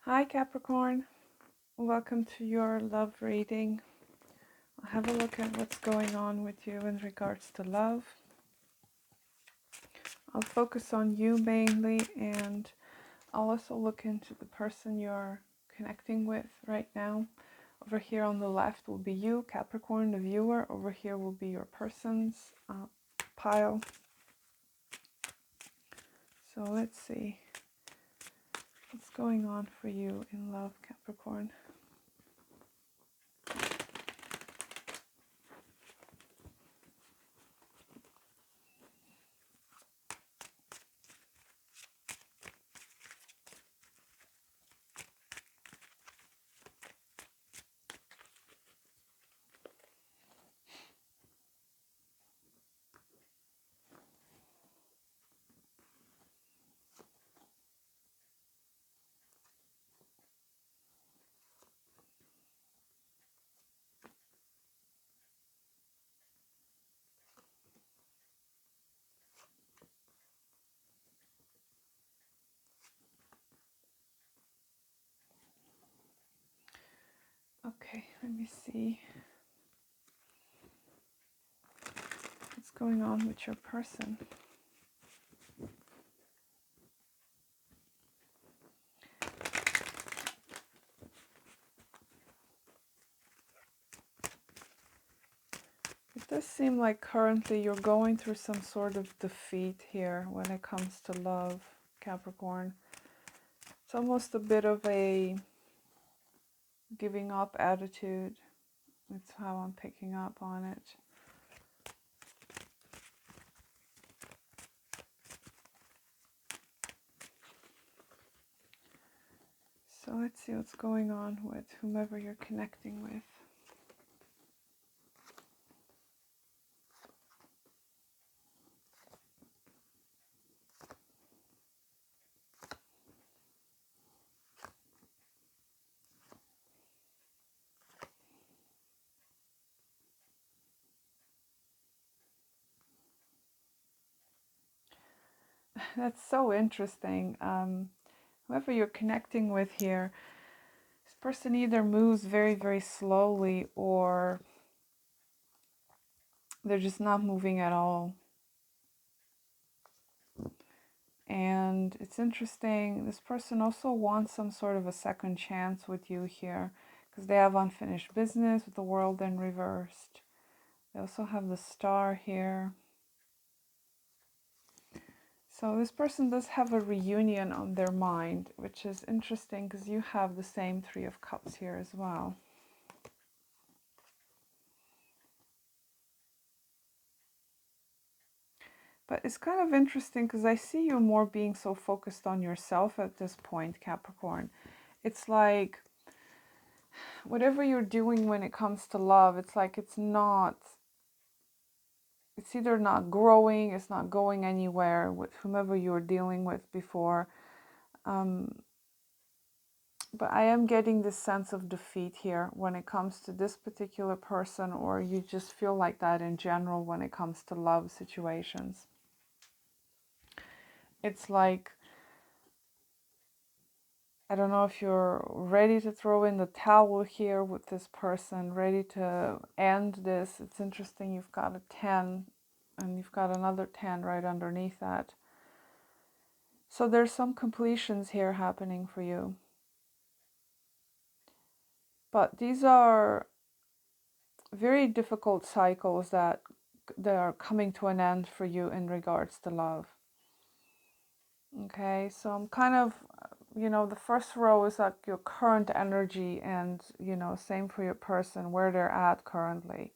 Hi Capricorn, welcome to your love reading. I'll have a look at what's going on with you in regards to love. I'll focus on you mainly, and I'll also look into the person you're connecting with right now. Over here on the left will be you, Capricorn, the viewer. Over here will be your person's pile. So let's see what's going on for you in love, Capricorn. Okay, let me see what's going on with your person. It does seem like currently you're going through some sort of defeat here when it comes to love, Capricorn. It's almost a bit of a giving up attitude. That's how I'm picking up on it. So let's see what's going on with whomever you're connecting with. That's so interesting. Whoever you're connecting with here, this person either moves very, very slowly or they're just not moving at all. And it's interesting, this person also wants some sort of a second chance with you here because they have unfinished business with the world in reversed. They also have the star here. So this person does have a reunion on their mind, which is interesting because you have the same Three of Cups here as well. But it's kind of interesting because I see you more being so focused on yourself at this point, Capricorn. It's like whatever you're doing when it comes to love, it's like it's either not growing, it's not going anywhere with whomever you were dealing with before. But I am getting this sense of defeat here when it comes to this particular person, or you just feel like that in general when it comes to love situations. It's like, I don't know if you're ready to throw in the towel here with this person, ready to end this. It's interesting, you've got a 10 and you've got another 10 right underneath that. So there's some completions here happening for you. But these are very difficult cycles that are coming to an end for you in regards to love. Okay, so I'm kind of, the first row is like your current energy and, same for your person, where they're at currently.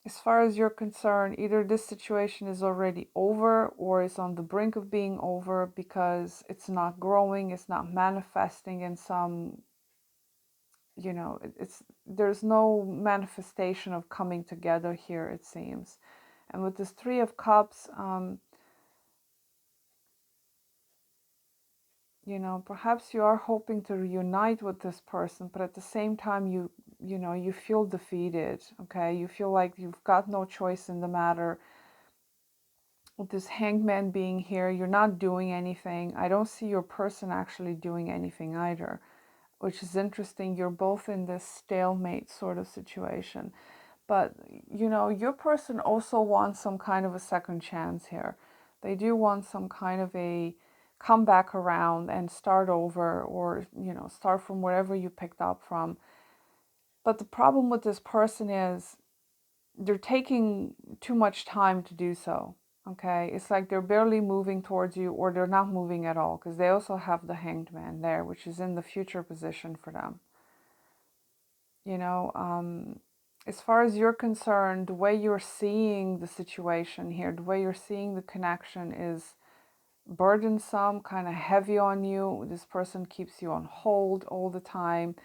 As far as you're concerned, either this situation is already over or is on the brink of being over because it's not growing, it's not manifesting in some, there's no manifestation of coming together here, it seems. And with this Three of Cups, perhaps you are hoping to reunite with this person, but at the same time, you feel defeated, okay? You feel like you've got no choice in the matter. with this Hangman being here, you're not doing anything. I don't see your person actually doing anything either, which is interesting. You're both in this stalemate sort of situation. But, you know, your person also wants some kind of a second chance here. They do want some kind of a come back around and start over, or, you know, start from wherever you picked up from. But the problem with this person is they're taking too much time to do so. Okay, it's like they're barely moving towards you, or they're not moving at all, because they also have the Hanged Man there, which is in the future position for them. You know, as far as you're concerned, the way you're seeing the situation here, the way you're seeing the connection is burdensome, kind of heavy on you. This person keeps you on hold all the time.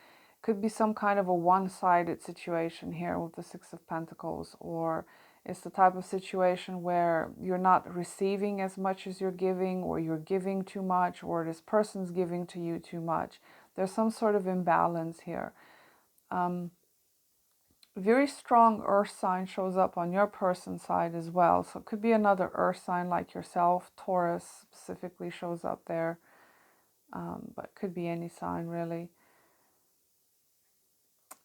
Could be some kind of a one-sided situation here with the Six of Pentacles, or it's the type of situation where you're not receiving as much as you're giving, or you're giving too much, or this person's giving to you too much. There's some sort of imbalance here. Very strong earth sign shows up on your person's side as well. So it could be another earth sign like yourself. Taurus specifically shows up there, but it could be any sign really.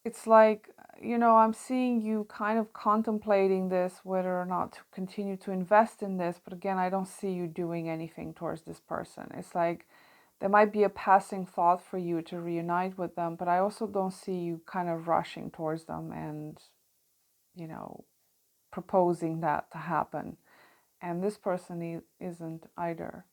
It's like, you know, I'm seeing you kind of contemplating this, whether or not to continue to invest in this. But again, I don't see you doing anything towards this person. It's like there might be a passing thought for you to reunite with them, but I also don't see you kind of rushing towards them and, you know, proposing that to happen. And this person isn't either.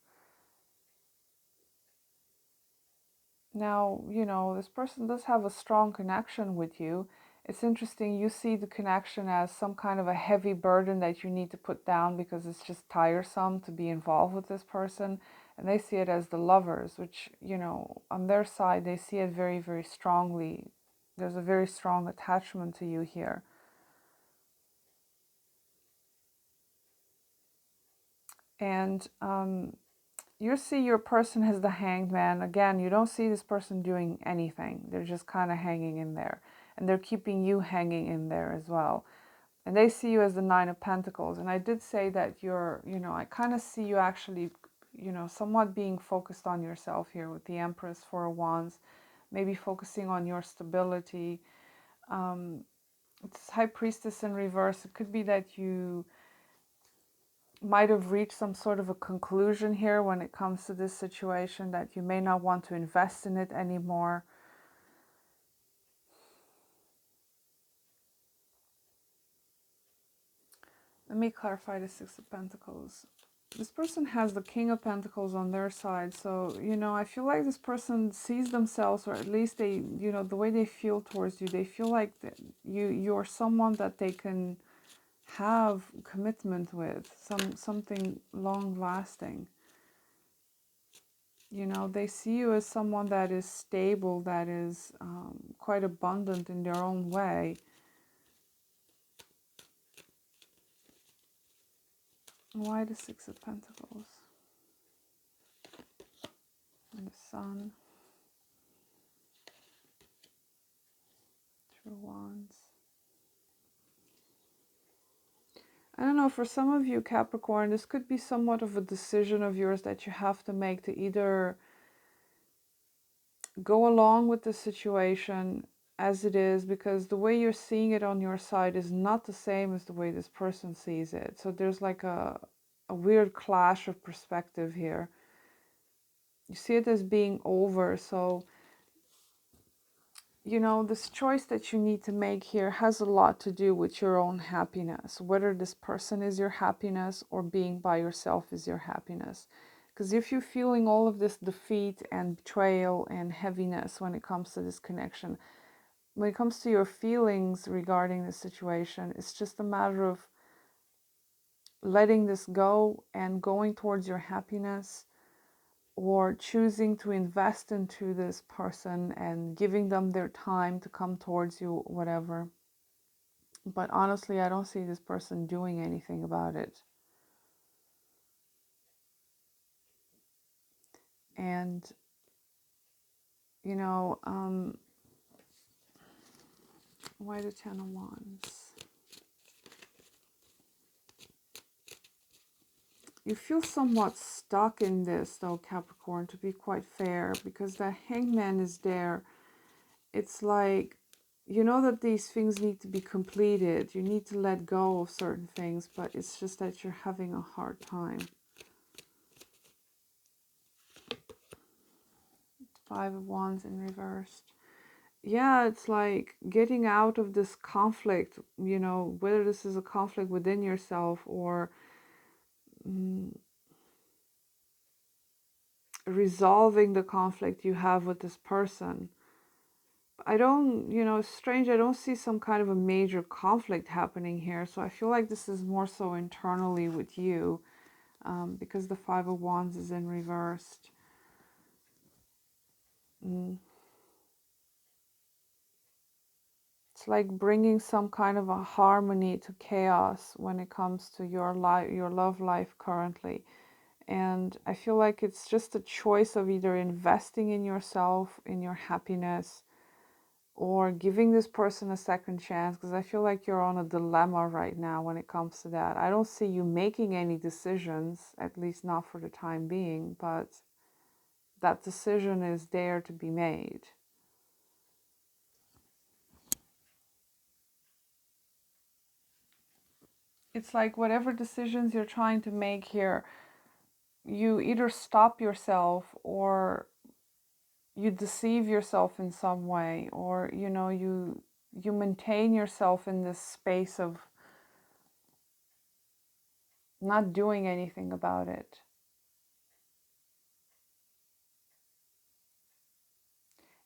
Now, you know, this person does have a strong connection with you. It's interesting, you see the connection as some kind of a heavy burden that you need to put down because it's just tiresome to be involved with this person. And they see it as the lovers, which, you know, on their side, they see it very, very strongly. There's a very strong attachment to you here. And you see your person has the Hanged Man. Again, you don't see this person doing anything. They're just kind of hanging in there. And they're keeping you hanging in there as well. And they see you as the Nine of Pentacles. And I did say that you're, you know, I kind of see you actually, you know, somewhat being focused on yourself here with the Empress, Four of Wands, maybe focusing on your stability. It's High Priestess in reverse. It could be that you might have reached some sort of a conclusion here when it comes to this situation, that you may not want to invest in it anymore. Let me clarify the Six of Pentacles. This person has the King of Pentacles on their side. So, you know, I feel like this person sees themselves, or at least they, you know, the way they feel towards you, they feel like that you're someone that they can have commitment with, something long lasting. You know, they see you as someone that is stable, that is quite abundant in their own way. Why the Six of Pentacles? And the Sun. Two of Wands. I don't know, for some of you, Capricorn, this could be somewhat of a decision of yours that you have to make, to either go along with the situation as it is, because the way you're seeing it on your side is not the same as the way this person sees it. So there's like a weird clash of perspective here. You see it as being over. So, you know, this choice that you need to make here has a lot to do with your own happiness, whether this person is your happiness or being by yourself is your happiness. Because if you're feeling all of this defeat and betrayal and heaviness when it comes to this connection, when it comes to your feelings regarding the situation, it's just a matter of letting this go and going towards your happiness, or choosing to invest into this person and giving them their time to come towards you, whatever. But honestly, I don't see this person doing anything about it. And, you know, why the Ten of Wands? You feel somewhat stuck in this, though, Capricorn, to be quite fair, because the Hangman is there. It's like, you know that these things need to be completed. You need to let go of certain things, but it's just that you're having a hard time. Five of Wands in reversed. Yeah, it's like getting out of this conflict, you know, whether this is a conflict within yourself or resolving the conflict you have with this person. I don't, you know, it's strange. I don't see some kind of a major conflict happening here. So I feel like this is more so internally with you, because the Five of Wands is in reversed. It's like bringing some kind of a harmony to chaos when it comes to your life, your love life currently. And I feel like it's just a choice of either investing in yourself, in your happiness, or giving this person a second chance, because I feel like you're on a dilemma right now when it comes to that. I don't see you making any decisions, at least not for the time being, but that decision is there to be made. It's like whatever decisions you're trying to make here, you either stop yourself or you deceive yourself in some way, or you know, you maintain yourself in this space of not doing anything about it.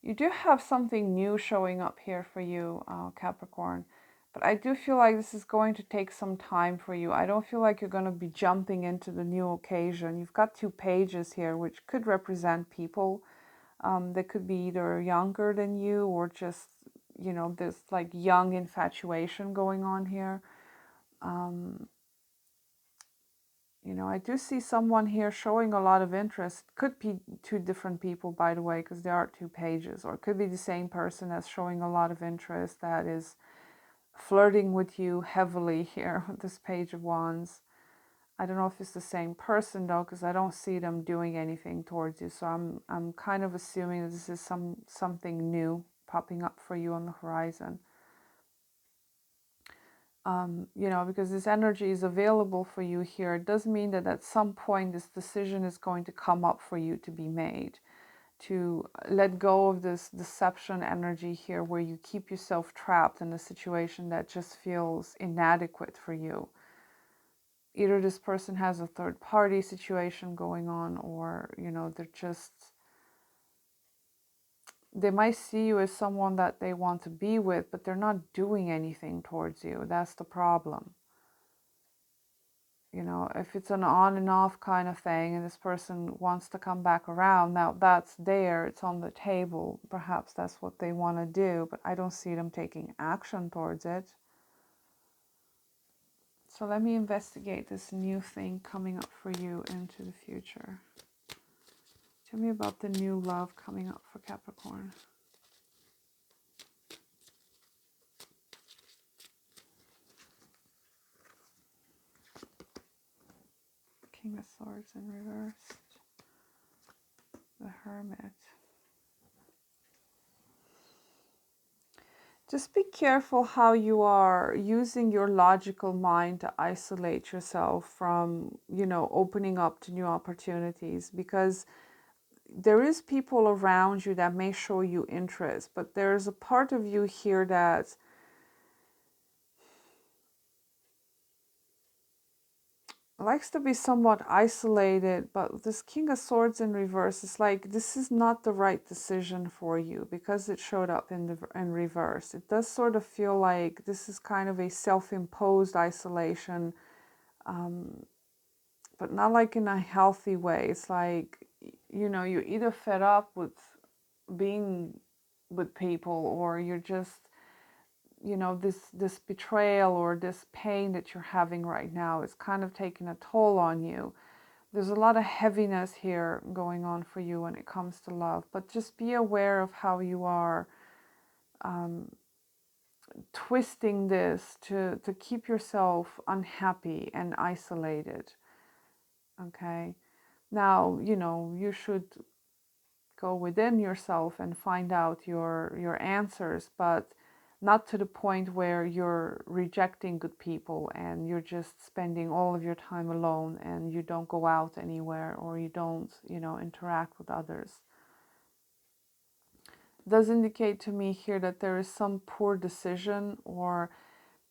You do have something new showing up here for you, Capricorn, but I do feel like this is going to take some time for you. I don't feel like you're going to be jumping into the new occasion. You've got two pages here, which could represent people. They could be either younger than you or just, you know, this like young infatuation going on here. You know, I do see someone here showing a lot of interest. Could be two different people, by the way, because there are two pages. Or it could be the same person that's showing a lot of interest, that is flirting with you heavily here with this Page of Wands. I don't know if it's the same person, though, because I don't see them doing anything towards you. So I'm kind of assuming that this is something new popping up for you on the horizon. You know, because this energy is available for you here, it does mean that at some point this decision is going to come up for you to be made, to let go of this deception energy here where you keep yourself trapped in a situation that just feels inadequate for you. Either this person has a third party situation going on, or, you know, they might see you as someone that they want to be with, but they're not doing anything towards you. That's the problem. You know, if it's an on and off kind of thing and this person wants to come back around, now that's there, it's on the table. Perhaps that's what they want to do, but I don't see them taking action towards it. So let me investigate this new thing coming up for you into the future. Tell me about the new love coming up for Capricorn. King of Swords in reverse. The Hermit. Just be careful how you are using your logical mind to isolate yourself from, you know, opening up to new opportunities, because there is people around you that may show you interest, but there's a part of you here that likes to be somewhat isolated. But this King of Swords in reverse is like, this is not the right decision for you because it showed up in reverse. It does sort of feel like this is kind of a self-imposed isolation, but not like in a healthy way. It's like, you know, you're either fed up with being with people, or you're just, you know, this betrayal or this pain that you're having right now is kind of taking a toll on you. There's a lot of heaviness here going on for you when it comes to love, but just be aware of how you are twisting this to keep yourself unhappy and isolated. Okay. Now, you know, you should go within yourself and find out your answers, but not to the point where you're rejecting good people and you're just spending all of your time alone and you don't go out anywhere or you don't, you know, interact with others. It does indicate to me here that there is some poor decision, or,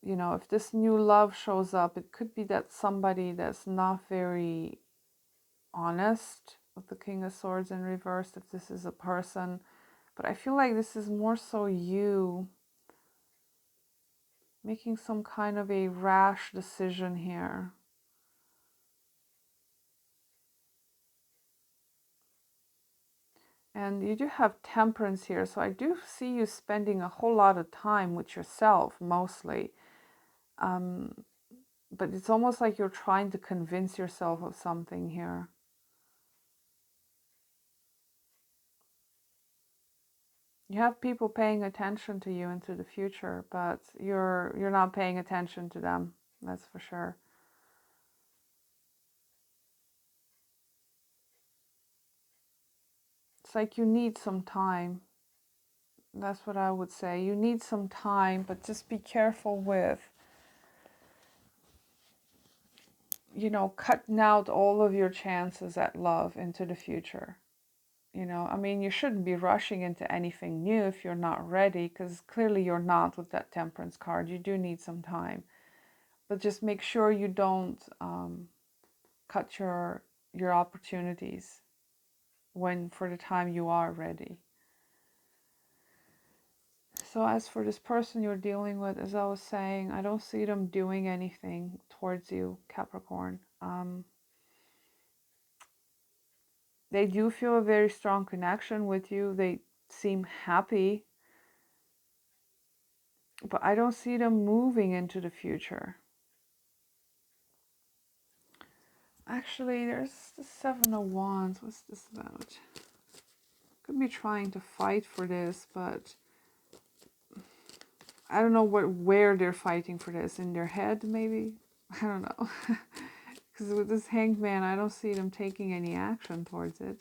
you know, if this new love shows up, it could be that somebody that's not very honest with the King of Swords in reverse, if this is a person. But I feel like this is more so you making some kind of a rash decision here. And you do have temperance here, so I do see you spending a whole lot of time with yourself, mostly. But it's almost like you're trying to convince yourself of something here. You have people paying attention to you into the future, but you're not paying attention to them. That's for sure. It's like you need some time. That's what I would say. You need some time, but just be careful with, you know, cutting out all of your chances at love into the future. You know, I mean, you shouldn't be rushing into anything new if you're not ready, because clearly you're not with that temperance card. You do need some time, but just make sure you don't cut your opportunities when for the time you are ready. So as for this person you're dealing with, as I was saying, I don't see them doing anything towards you, Capricorn. They do feel a very strong connection with you. They seem happy, but I don't see them moving into the future. Actually, there's the Seven of Wands. What's this about? Could be trying to fight for this, but I don't know where they're fighting for this. In their head, maybe? I don't know. Because with this Hanged Man, I don't see them taking any action towards it.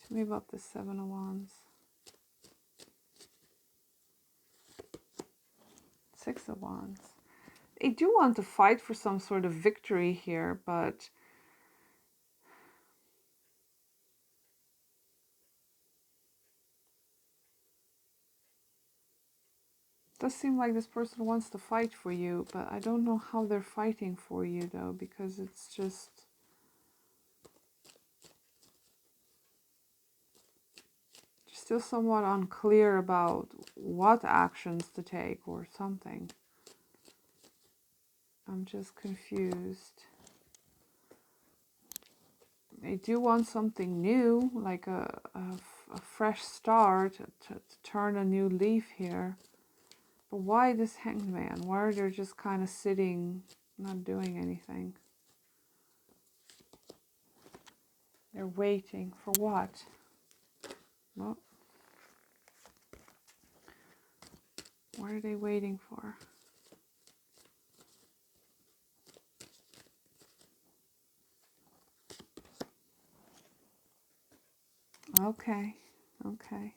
Tell me about the Seven of Wands. Six of Wands. They do want to fight for some sort of victory here, but it does seem like this person wants to fight for you, but I don't know how they're fighting for you, though, because it's just... still somewhat unclear about what actions to take or something. I'm just confused. They do want something new, like a fresh start, to turn a new leaf here. But why this Hanged Man? Why are they just kind of sitting, not doing anything? They're waiting for what? Well, what are they waiting for? Okay, okay.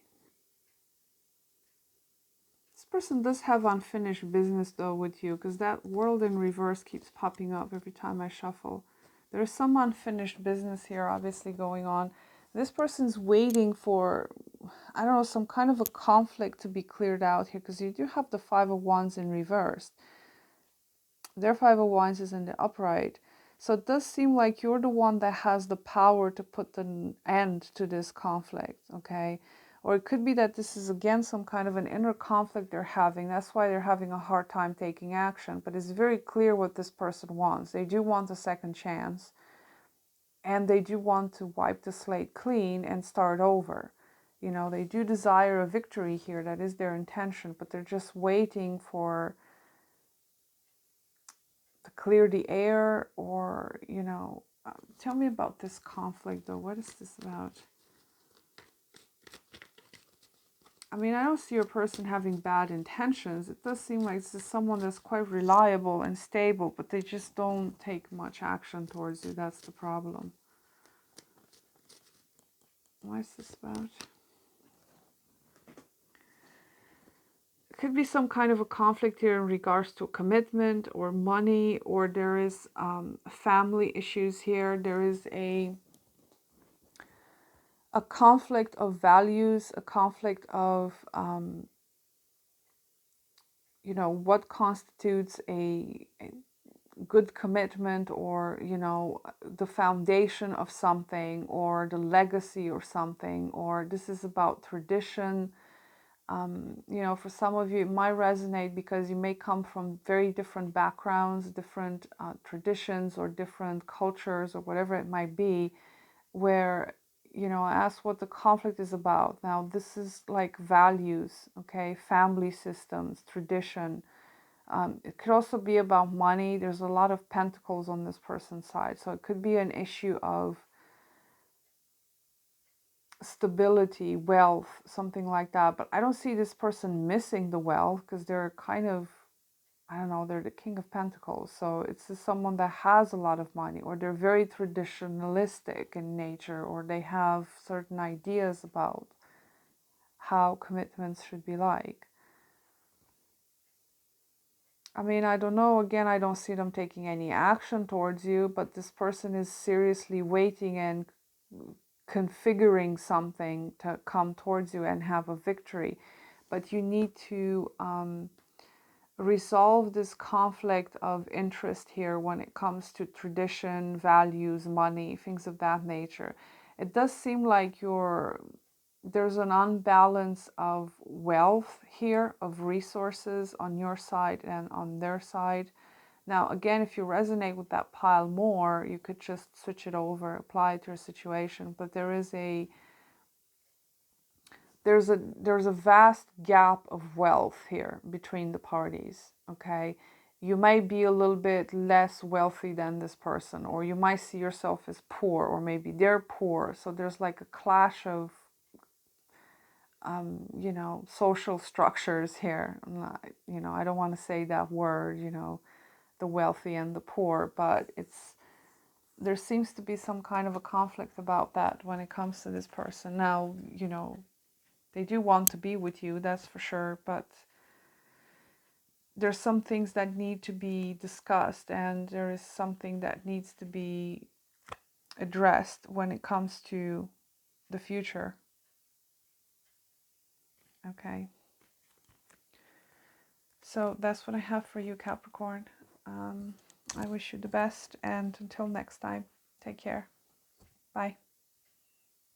This person does have unfinished business though with you, because that World in reverse keeps popping up every time I shuffle. There's some unfinished business here obviously going on. This person's waiting for, I don't know, some kind of a conflict to be cleared out here, because you do have the Five of Wands in reverse. Their Five of Wands is in the upright. So it does seem like you're the one that has the power to put an end to this conflict, okay? Or it could be that this is, again, some kind of an inner conflict they're having. That's why they're having a hard time taking action. But it's very clear what this person wants. They do want a second chance. And they do want to wipe the slate clean and start over. You know, they do desire a victory here. That is their intention. But they're just waiting for... to clear the air, or, you know, tell me about this conflict though. What is this about? I mean, I don't see your person having bad intentions. It does seem like this is someone that's quite reliable and stable, but they just don't take much action towards you. That's the problem. Why is this about? It could be some kind of a conflict here in regards to commitment or money, or there is family issues here. There is a conflict of values, a conflict of you know, what constitutes a good commitment, or you know, the foundation of something, or the legacy or something, or this is about tradition. You know, for some of you it might resonate because you may come from very different backgrounds, different traditions, or different cultures, or whatever it might be, where, you know, I asked what the conflict is about. Now this is like values, okay, family systems, tradition. It could also be about money. There's a lot of pentacles on this person's side, so it could be an issue of stability, wealth, something like that. But I don't see this person missing the wealth, because they're kind of, I don't know, they're the King of Pentacles. So it's just someone that has a lot of money, or they're very traditionalistic in nature, or they have certain ideas about how commitments should be like. I mean, I don't know. Again, I don't see them taking any action towards you, but this person is seriously waiting and configuring something to come towards you and have a victory. But you need to resolve this conflict of interest here when it comes to tradition, values, money, things of that nature. It does seem like there's an unbalance of wealth here, of resources on your side and on their side. Now, again, if you resonate with that pile more, you could just switch it over, apply it to your situation. But there's a vast gap of wealth here between the parties, okay? You might be a little bit less wealthy than this person, or you might see yourself as poor, or maybe they're poor. So there's like a clash of you know, social structures here. You know, I don't want to say that word, you know, the wealthy and the poor, but there seems to be some kind of a conflict about that when it comes to this person. Now, you know, they do want to be with you, that's for sure, but there's some things that need to be discussed, and there is something that needs to be addressed when it comes to the future. Okay. So that's what I have for you, Capricorn. I wish you the best, and until next time, take care. Bye.